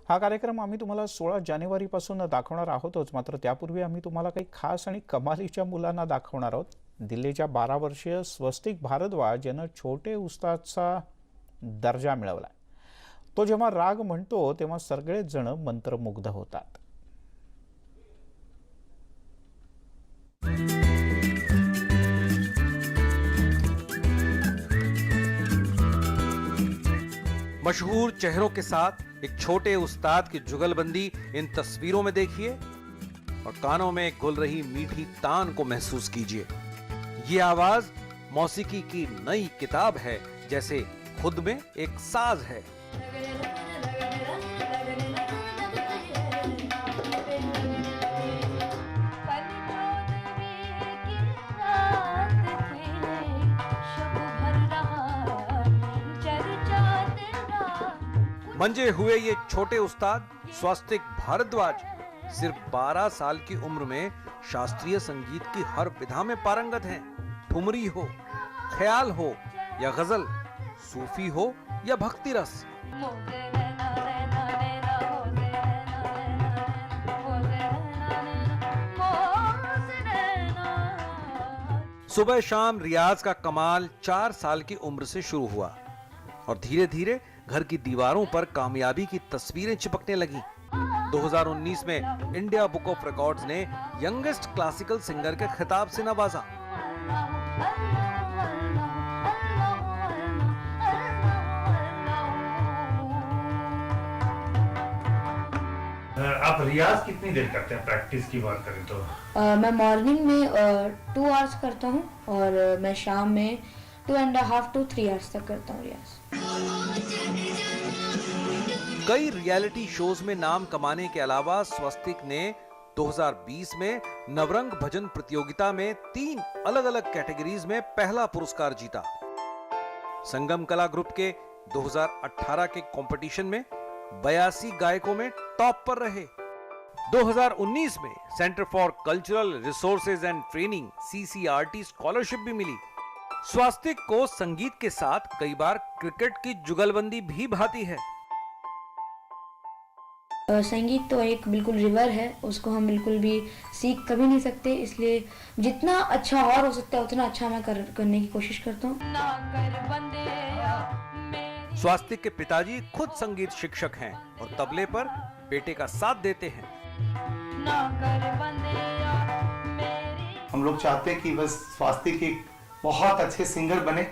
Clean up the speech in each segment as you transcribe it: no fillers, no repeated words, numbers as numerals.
हा कार्यक्रम आम्ही तुम्हाला 16 जानेवारीपासून दाखवणार आहोतच, मात्र त्यापूर्वी आम्ही तुम्हाला काही खास आणि कमालीच्या मुलांना दाखवणार आहोत। दिल्लीच्या 12 वर्षीय स्वस्तिक भारद्वाज यानं छोटे उस्तादचा दर्जा मिळवला। तो जेव्हा राग म्हणतो तेव्हा सगळेच जण मंत्रमुग्ध होतात। मशहूर चेहरों के साथ एक छोटे उस्ताद की जुगलबंदी इन तस्वीरों में देखिए और कानों में घुल रही मीठी तान को महसूस कीजिए। ये आवाज मौसीकी की नई किताब है, जैसे खुद में एक साज है। मंजे हुए ये छोटे उस्ताद स्वस्तिक भारद्वाज सिर्फ 12 साल की उम्र में शास्त्रीय संगीत की हर विधा में पारंगत हैं। ठुमरी हो, ख्याल हो या गजल, सूफी हो या भक्ति रस। सुबह शाम रियाज का कमाल 4 साल की उम्र से शुरू हुआ और धीरे धीरे घर की दीवारों पर कामयाबी की तस्वीरें चिपकने लगी। 2019 में इंडिया बुक ऑफ रिकॉर्ड्स ने यंगेस्ट क्लासिकल सिंगर के खिताब से नवाजा। आप रियाज कितनी देर करते हैं? प्रैक्टिस की बात करें तो मैं मॉर्निंग में 2 आवर्स करता हूँ और मैं शाम में 2.5 to 3 आवर्स तक करता हूँ रियाज। कई रियलिटी शोज में नाम कमाने के अलावा स्वस्तिक ने 2020 में नवरंग भजन प्रतियोगिता में 3 अलग-अलग कैटेगरीज में पहला पुरस्कार जीता। संगम कला ग्रुप के 2018 के कंपटीशन में 82 गायकों में टॉप पर रहे। 2019 में centre for cultural resources and training CCRT scholarship भी मिली। स्वस्तिक को संगीत के साथ कई बार क्रिकेट की जुगलबंदी भी भाती है। संगीत तो एक बिल्कुल रिवर है, उसको हम बिल्कुल भी सीख कभी नहीं सकते, इसलिए जितना अच्छा और हो सकता है उतना अच्छा मैं करने की कोशिश करता हूँ। स्वस्तिक के पिताजी खुद संगीत शिक्षक हैं और तबले पर बेटे का साथ देते हैं। हम लोग चाहते हैं कि बस स्वस्तिक एक बहुत अच्छे सिंगर बने,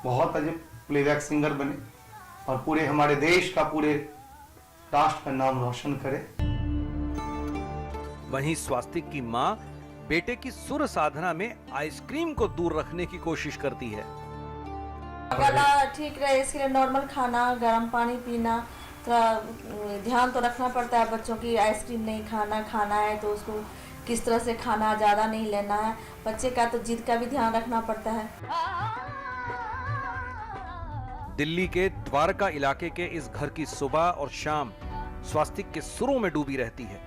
बहुत अच्छे प्लेबैक सिंगर बने और पूरे हमारे देश का, पूरे राष्ट्र का नाम रोशन करे। वहीं स्वस्तिक की मां बेटे की सुर साधना में आइसक्रीम को दूर रखने की कोशिश करती है। गला ठीक रहे इसके लिए नॉर्मल खाना, गर्म पानी पीना, थोड़ा ध्यान तो रखना पड़ता है बच्चों की। आइसक्रीम नहीं खाना है तो उसको किस तरह से खाना, ज़्यादा नहीं लेना है। बच्चे का तो जिद का भी ध्यान रखना पड़ता है। दिल्ली के द्वारका इलाके के इस घर की सुबह और शाम स्वस्तिक के सुरों में डूबी रहती है।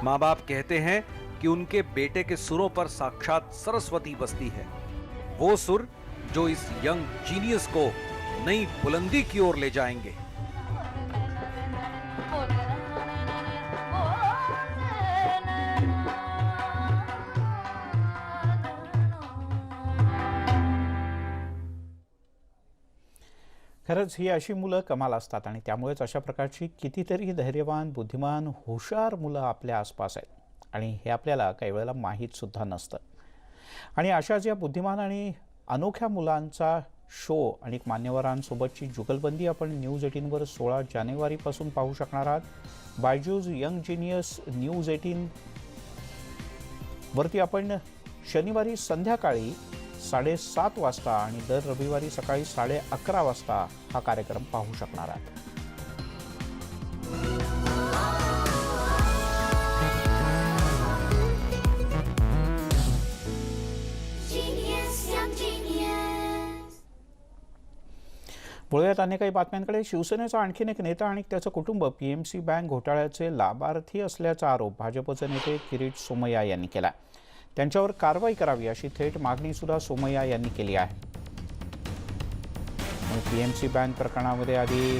माँ बाप कहते हैं कि उनके बेटे के सुरों पर साक्षात सरस्वती बसती है, वो सुर जो इस यंग जीनियस को नई बुलंदी की ओर ले जाएंगे। खरंच ही अशी मुलं कमाल असतात आणि त्यामुळेच अशा प्रकारची कितीतरी धैर्यवान, बुद्धिमान, हुशार मुलं आपल्या आसपास आहेत आणि हे आपल्याला काही वेळेला माहीत सुद्धा नसतं। आणि अशाच या बुद्धिमान आणि अनोख्या मुलांचा शो आणि मान्यवरांसोबतची जुगलबंदी आपण न्यूज 18 वर 16 जानेवारीपासून पाहू शकणार आहात। बायजूस यंग जीनियस न्यूज 18 वरती आपण शनिवारी संध्याकाळी 7:30 वाजता आणि दर रविवारी सकाळी 11:30 वाजता हा कार्यक्रम पाहू शकणार आहात। वळूयात अन्य काही बातम्यांकडे। शिवसेनेचा आणखीन एक नेता आणि त्याचं कुटुंब PMC बँक घोटाळ्याचे लाभार्थी असल्याचा आरोप भाजपचे नेते किरीट सोमय्या यांनी केला। त्यांच्यावर कारवाई करावी अशी थेट मागणी सुद्धा सोमय्या यांनी केली आहे। PMC बँक प्रकरणामध्ये आधी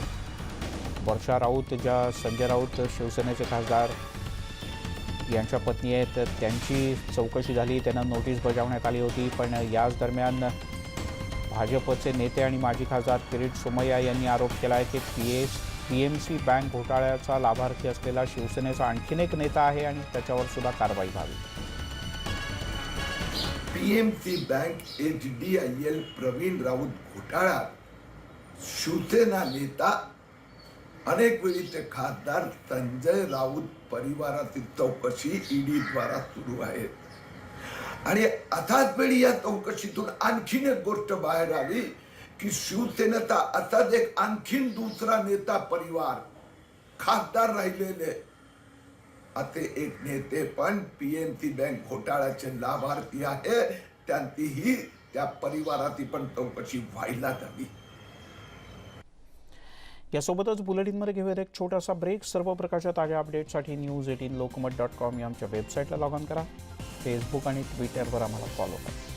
वर्षा राऊत, ज्या संजय राऊत शिवसेनेचे खासदार यांच्या पत्नी आहेत, त्यांची चौकशी झाली, त्यांना नोटीस बजावण्यात आली होती. पण याच दरम्यान भाजपचे नेते आणि माजी खासदार किरीट सोमय्या यांनी आरोप केला आहे की PMC बँक घोटाळ्याचा लाभार्थी असलेला शिवसेनेचा आणखीन एक नेता आहे आणि त्याच्यावर सुद्धा कारवाई व्हावी. PMC bank HDIL Pravin Raut घोटाळ्यात शिवसेना नेता अनेक वेळी ते खासदार संजय राऊत परिवारातील चौकशी ईडी द्वारा सुरू आहे. आणि असाच वेळी या चौकशीतून आणखीन एक गोष्ट बाहेर आली की शिवसेनेचा असाच एक आणखीन दुसरा नेता परिवार खासदार राहिलेले असे एक नेते पण PMC बँक घोटाळ्याचे लाभार्थी आहे. त्यांचीही त्या परिवाराची पण चौकशी व्हायला हवी. यासोबतच बुलेटिनमध्ये घेऊयात एक छोटासा ब्रेक. सर्व प्रकारच्या ताज्या अपडेटसाठी news18lokmat.com या आमच्या वेबसाईटला लॉग ऑन करा. फेसबुक आणि ट्विटरवर आम्हाला फॉलो करा.